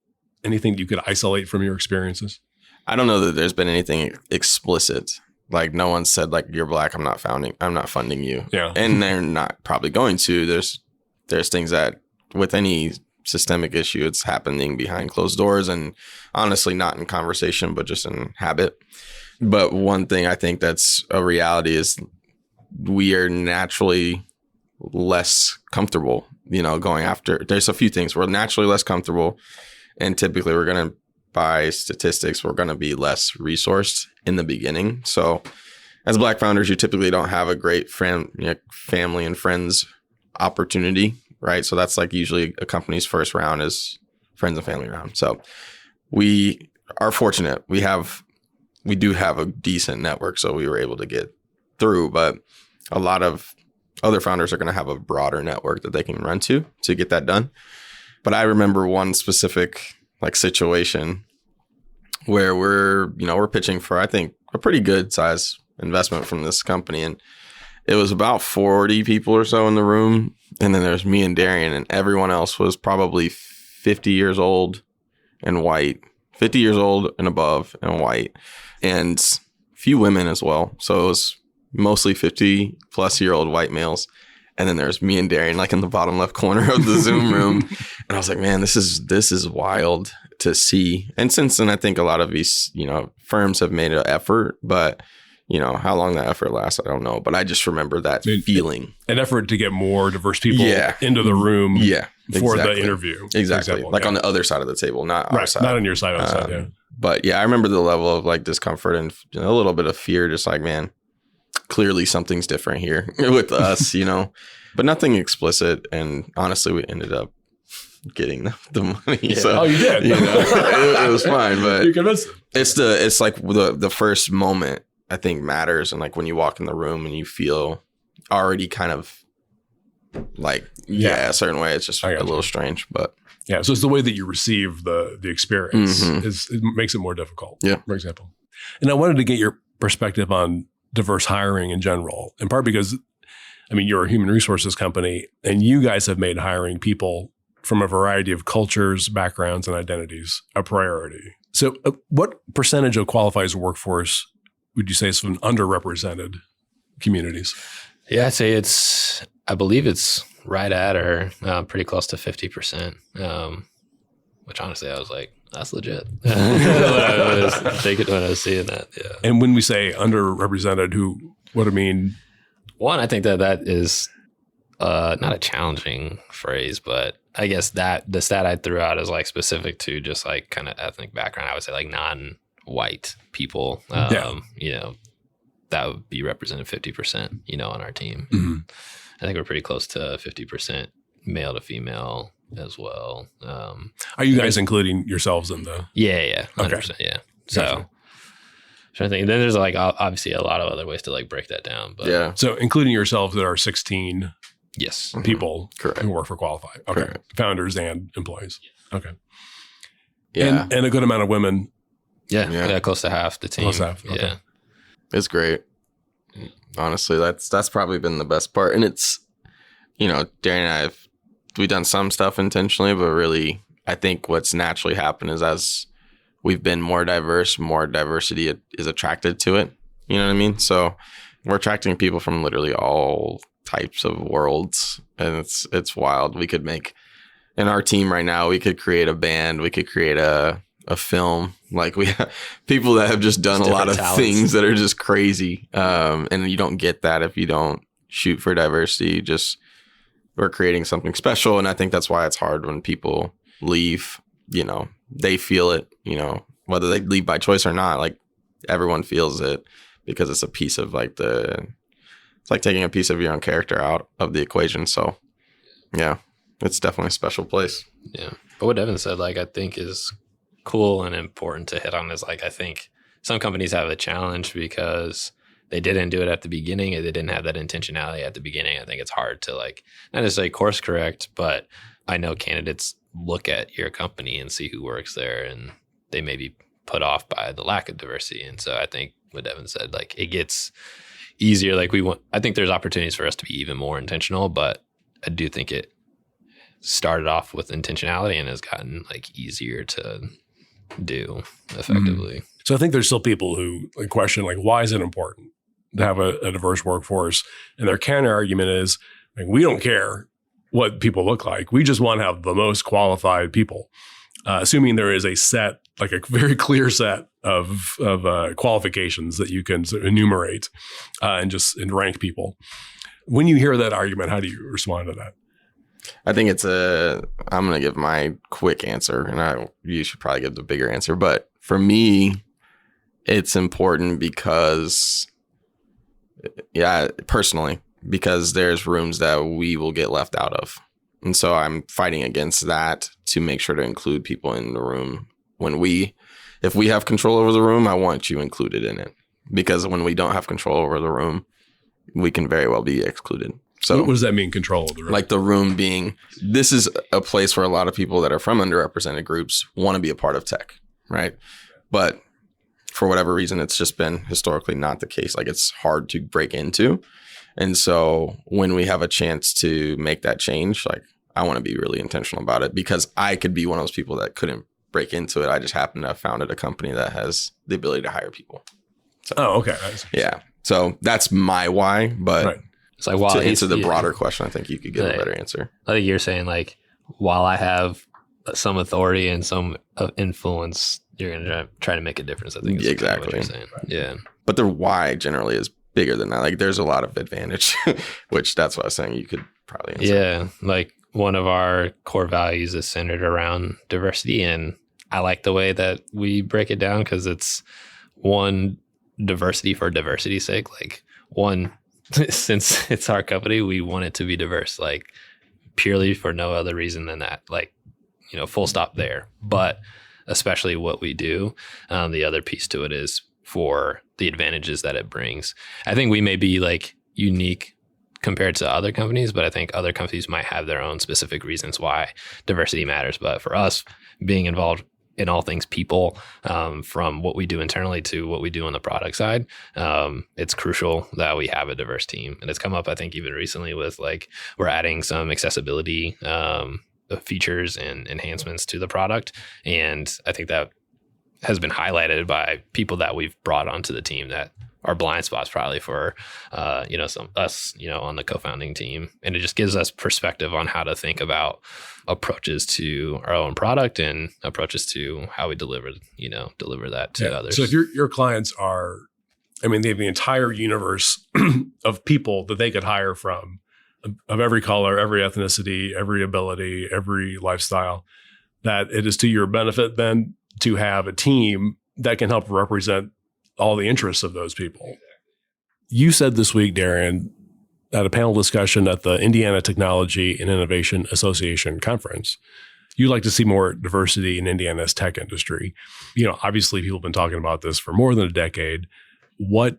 Anything you could isolate from your experiences? I don't know that there's been anything explicit. Like, no one said, like, you're Black, I'm not funding you. Yeah. And they're not probably going to. There's things that with any systemic issue, it's happening behind closed doors and honestly not in conversation, but just in habit. But one thing I think that's a reality is we are naturally less comfortable, going after. There's a few things. We're naturally less comfortable. And typically we're going to, by statistics, we're going to be less resourced in the beginning. So as Black founders, you typically don't have a great family and friends opportunity, right? So that's like usually a company's first round is friends and family round. So we are fortunate. We do have a decent network, so we were able to get through. But a lot of other founders are going to have a broader network that they can run to get that done. But I remember one specific situation where we're pitching for, I think, a pretty good size investment from this company. And it was about 40 people or so in the room. And then there's me and Darrian, and everyone else was probably 50 years old and white, 50 years old and above and white, and a few women as well. So it was mostly 50 plus year old white males. And then there's me and Darrian in the bottom left corner of the Zoom room. And I was like, man, this is wild to see. And since then, I think a lot of these, firms have made an effort, but how long that effort lasts, I don't know. But I just remember that feeling. An effort to get more diverse people into the room for the interview. Exactly. On the other side of the table, not our side. Not on your side of the side, yeah. But yeah, I remember the level of discomfort and a little bit of fear, just man, clearly something's different here with us, but nothing explicit. And honestly, we ended up getting the money. Yeah. So, oh, you did. It was fine, but you convinced them. It's the first moment I think matters. And when you walk in the room and you feel already kind of a certain way, it's just a little strange, but yeah. So it's the way that you receive the experience it makes it more difficult. Yeah. For example. And I wanted to get your perspective on diverse hiring in general, in part because, you're a human resources company and you guys have made hiring people from a variety of cultures, backgrounds, and identities a priority. So what percentage of Qualifi's workforce would you say is from underrepresented communities? Yeah, I'd say I believe it's right at or pretty close to 50%, which honestly I was like, that's legit. when I was seeing that, yeah. And when we say underrepresented, what do you mean? One, I think that is not a challenging phrase, but I guess that the stat I threw out is specific to just kind of ethnic background. I would say non-white people, that would be represented 50%, on our team. Mm-hmm. I think we're pretty close to 50% male to female as well. Are you guys including yourselves in the? Yeah, 100%. Okay. Yeah. So, gotcha. Trying to think. Then there's obviously a lot of other ways to break that down. But yeah. So including yourselves, there are 16 yes people Correct. who work for Qualifi. Okay. Correct. Founders and employees. Okay. Yeah. And a good amount of women. Yeah. Close to half the team. Close to half. Okay. Yeah. It's great. Honestly, that's probably been the best part. And it's, Darrian and I have done some stuff intentionally, but really, I think what's naturally happened is as we've been more diverse, more diversity is attracted to it. You know what I mean? So we're attracting people from literally all types of worlds, and it's wild. We could make in our team right now, we could create a band, we could create a film. Like we have people that have just done a lot of things that are just crazy. And you don't get that if you don't shoot for diversity. Just we're creating something special. And I think that's why it's hard when people leave, you know, they feel it, you know, whether they leave by choice or not, like everyone feels it because it's a piece of like it's like taking a piece of your own character out of the equation. So yeah, it's definitely a special place. Yeah. But what Devyn said, like, I think is cool and important to hit on is like, I think some companies have a challenge because they didn't do it at the beginning and they didn't have that intentionality at the beginning. I think it's hard to like, not necessarily course correct, but I know candidates look at your company and see who works there and they may be put off by the lack of diversity. And so I think what Devyn said, like it gets easier. Like I think there's opportunities for us to be even more intentional, but I do think it started off with intentionality and has gotten like easier to do effectively. So I think there's still people who like question like, why is it important to have a diverse workforce? And their counter argument is like, we don't care what people look like. We just want to have the most qualified people, assuming there is a set, like a very clear set of qualifications that you can enumerate and rank people. When you hear that argument, how do you respond to that? I think I'm going to give my quick answer, and you should probably give the bigger answer. But for me, it's important because, personally, because there's rooms that we will get left out of. And so I'm fighting against that to make sure to include people in the room. If we have control over the room, I want you included in it. Because when we don't have control over the room, we can very well be excluded. So what does that mean, control of the room? Like the room being, this is a place where a lot of people that are from underrepresented groups want to be a part of tech, right? But for whatever reason, it's just been historically not the case. Like it's hard to break into. And so when we have a chance to make that change, like I want to be really intentional about it because I could be one of those people that couldn't break into it. I just happen to have founded a company that has the ability to hire people. So, okay. Yeah. So that's my why, but right. It's like, while to answer the broader question, I think you could give a better answer. I think you're saying like, while I have some authority and some influence, you're going to try to make a difference. I think is exactly what you're saying. Yeah. But the why generally is bigger than that. Like there's a lot of advantage, which that's what I was saying you could probably answer. Yeah. Like one of our core values is centered around diversity. And I like the way that we break it down because it's one, diversity for diversity's sake. Like one, since it's our company, we want it to be diverse, like purely for no other reason than that, like, you know, full stop there. But especially what we do, the other piece to it is for the advantages that it brings. I think we may be like unique compared to other companies, but I think other companies might have their own specific reasons why diversity matters. But for us, being involved in all things people, from what we do internally to what we do on the product side, it's crucial that we have a diverse team. And it's come up, I think, even recently with like, we're adding some accessibility features and enhancements to the product. And I think that has been highlighted by people that we've brought onto the team that are blind spots probably for, some us, on the co-founding team. And it just gives us perspective on how to think about approaches to our own product and approaches to how we deliver that to others. So if your clients are, they have the entire universe of people that they could hire from, of every color, every ethnicity, every ability, every lifestyle, that it is to your benefit then to have a team that can help represent all the interests of those people. You said this week, Darrian, at a panel discussion at the Indiana Technology and Innovation Association conference, you'd like to see more diversity in Indiana's tech industry. Obviously people have been talking about this for more than a decade. What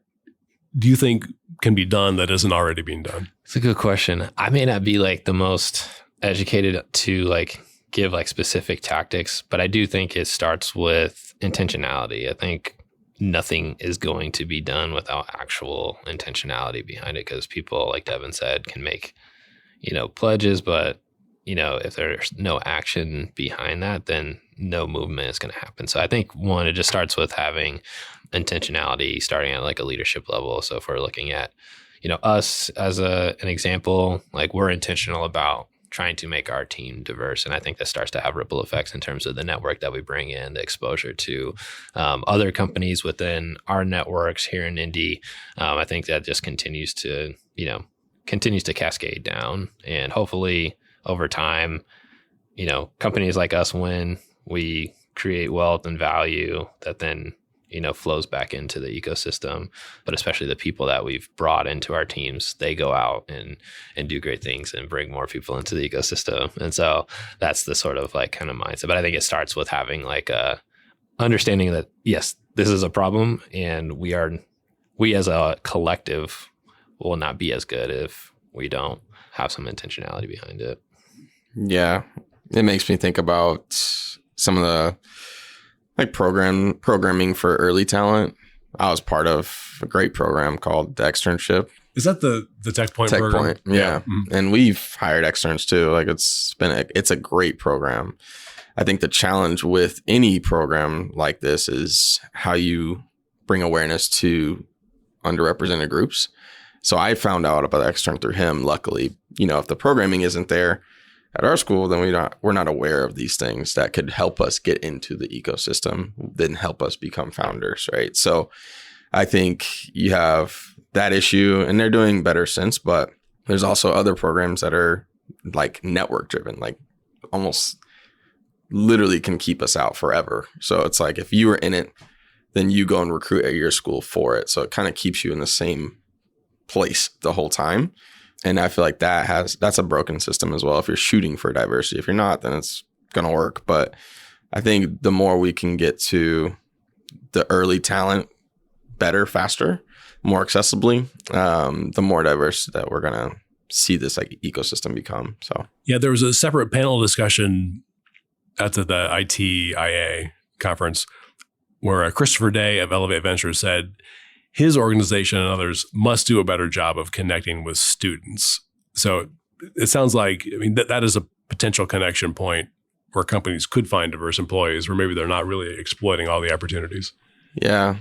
do you think can be done that isn't already being done? It's a good question. I may not be like the most educated to like give like specific tactics, but I do think it starts with intentionality. I think nothing is going to be done without actual intentionality behind it, because people, like Devyn said, can make, pledges, but if there's no action behind that, then no movement is going to happen. So I think one, it just starts with having intentionality starting at like a leadership level. So if we're looking at, us as an example, like we're intentional about trying to make our team diverse. And I think that starts to have ripple effects in terms of the network that we bring in, the exposure to other companies within our networks here in Indy. I think that just continues to cascade down. And hopefully over time, companies like us, when we create wealth and value that then flows back into the ecosystem, but especially the people that we've brought into our teams, they go out and do great things and bring more people into the ecosystem. And so that's the sort of like kind of mindset. But I think it starts with having like a understanding that, yes, this is a problem, and we as a collective will not be as good if we don't have some intentionality behind it. Yeah. It makes me think about some of the like programming for early talent. I was part of a great program called the Externship. Is that the Tech Point Tech program? Point, yeah. Mm-hmm. And we've hired externs too. Like it's a great program. I think the challenge with any program like this is how you bring awareness to underrepresented groups. So I found out about the extern through him. Luckily, if the programming isn't there at our school, then we're not aware of these things that could help us get into the ecosystem, then help us become founders, right? So I think you have that issue, and they're doing better since, but there's also other programs that are like network driven, like almost literally can keep us out forever. So it's like if you were in it, then you go and recruit at your school for it. So it kind of keeps you in the same place the whole time. And I feel like that's a broken system as well. If you're shooting for diversity, if you're not, then it's going to work. But I think the more we can get to the early talent better, faster, more accessibly, the more diverse that we're going to see this like ecosystem become. So yeah, there was a separate panel discussion at the ITIA conference where Christopher Day of Elevate Ventures said his organization and others must do a better job of connecting with students. So it sounds like, that is a potential connection point where companies could find diverse employees, or maybe they're not really exploiting all the opportunities. Yeah.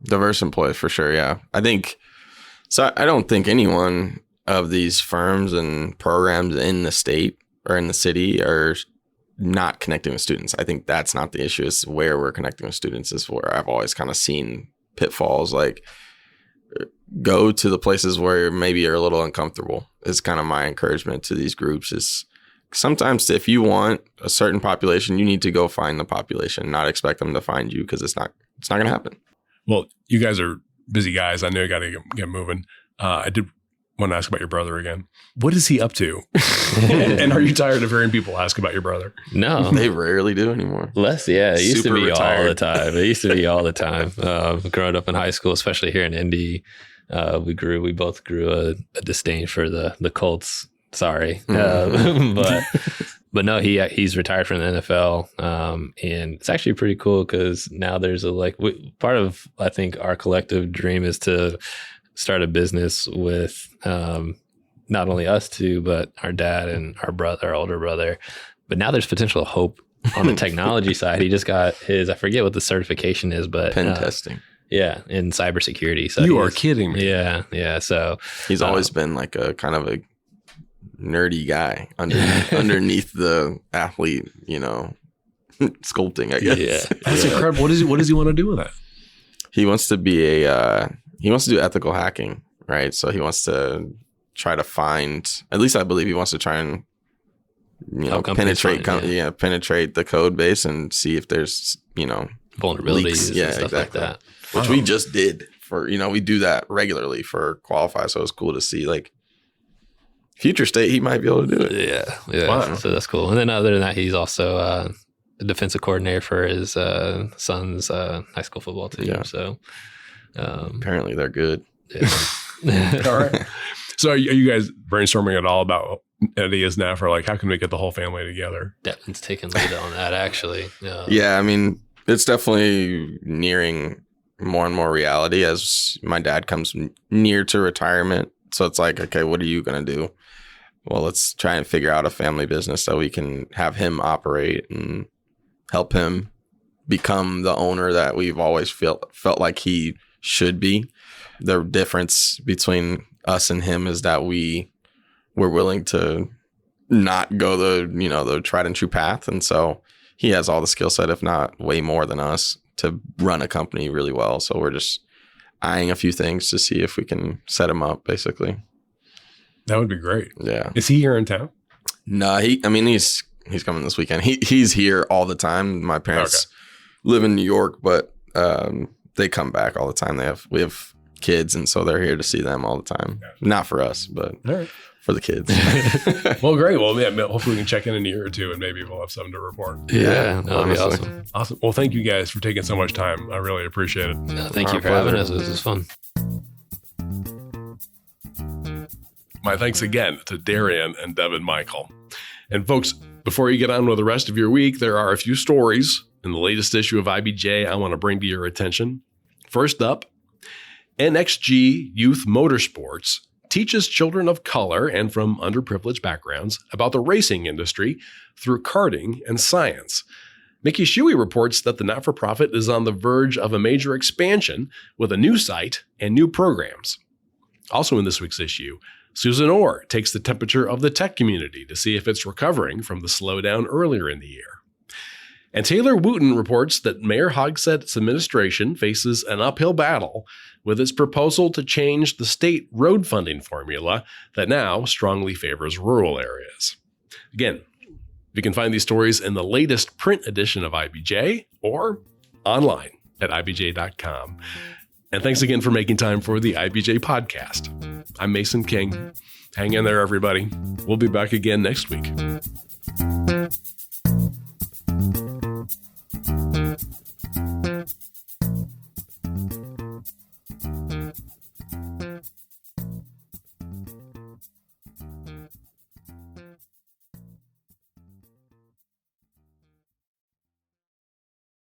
Diverse employees for sure. Yeah. I don't think anyone of these firms and programs in the state or in the city are not connecting with students. I think that's not the issue. It's where we're connecting with students is where I've always kind of seen pitfalls. Like, go to the places where maybe you're a little uncomfortable is kind of my encouragement to these groups. Is sometimes if you want a certain population, you need to go find the population, not expect them to find you, because it's not going to happen. Well, you guys are busy guys. I know you got to get moving. I did want to ask about your brother again. What is he up to? And are you tired of hearing people ask about your brother? No. They rarely do anymore. Less, yeah. It used to be retired. all the time. It used to be all the time. Growing up in high school, especially here in Indy, we both grew a disdain for the Colts. Sorry. But no, he's retired from the NFL. And it's actually pretty cool because now there's part of, I think, our collective dream is to start a business with not only us two, but our dad and our older brother. But now there's potential hope on the technology side. He just got his, I forget what the certification is, but pen testing. Yeah, in cybersecurity. So you are kidding me. Yeah. So he's always been like a kind of a nerdy guy underneath the athlete, sculpting, I guess. Yeah. That's incredible. What does he want to do with that? He wants to be he wants to do ethical hacking, right? So he wants to try to find, at least I believe he wants to try and penetrate the code base and see if there's vulnerabilities leaks. and stuff like that. Which we just did for, we do that regularly for Qualifi. So it's cool to see like future state, he might be able to do it. Yeah. Wow. So that's cool. And then other than that, he's also the defensive coordinator for his son's high school football team. Yeah. So apparently they're good. Yeah. All right. So are you guys brainstorming at all about ideas now for like, how can we get the whole family together? Devyn's taking lead on that, actually. Yeah. I mean, it's definitely nearing more and more reality as my dad comes near to retirement. So it's like, okay, what are you going to do? well, let's try and figure out a family business that we can have him operate and help him become the owner that we've always felt like he should be. The difference between us and him is that we're willing to not go the tried and true path. And so he has all the skill set, if not way more than us, to run a company really well. So we're just eyeing a few things to see if we can set him up, basically. That would be great. Yeah. Is he here in town? No, he's coming this weekend. He's here all the time. My parents live in New York, but they come back all the time. We have kids, and so they're here to see them all the time. Not for us, but for the kids. Well, great. Well, yeah, hopefully we can check in a year or two, and maybe we'll have something to report. Yeah, that'll be awesome. Awesome. Well, thank you guys for taking so much time. I really appreciate it. No, thank you for having us. This is fun. My thanks again to Darrian and Devyn Mikell. And folks, before you get on with the rest of your week, there are a few stories in the latest issue of IBJ I want to bring to your attention. First up, NXG Youth Motorsports teaches children of color and from underprivileged backgrounds about the racing industry through karting and science. Mickey Shuey reports that the not-for-profit is on the verge of a major expansion with a new site and new programs. Also in this week's issue, Susan Orr takes the temperature of the tech community to see if it's recovering from the slowdown earlier in the year. And Taylor Wooten reports that Mayor Hogsett's administration faces an uphill battle with its proposal to change the state road funding formula that now strongly favors rural areas. Again, you can find these stories in the latest print edition of IBJ or online at ibj.com. And thanks again for making time for the IBJ podcast. I'm Mason King. Hang in there, everybody. We'll be back again next week.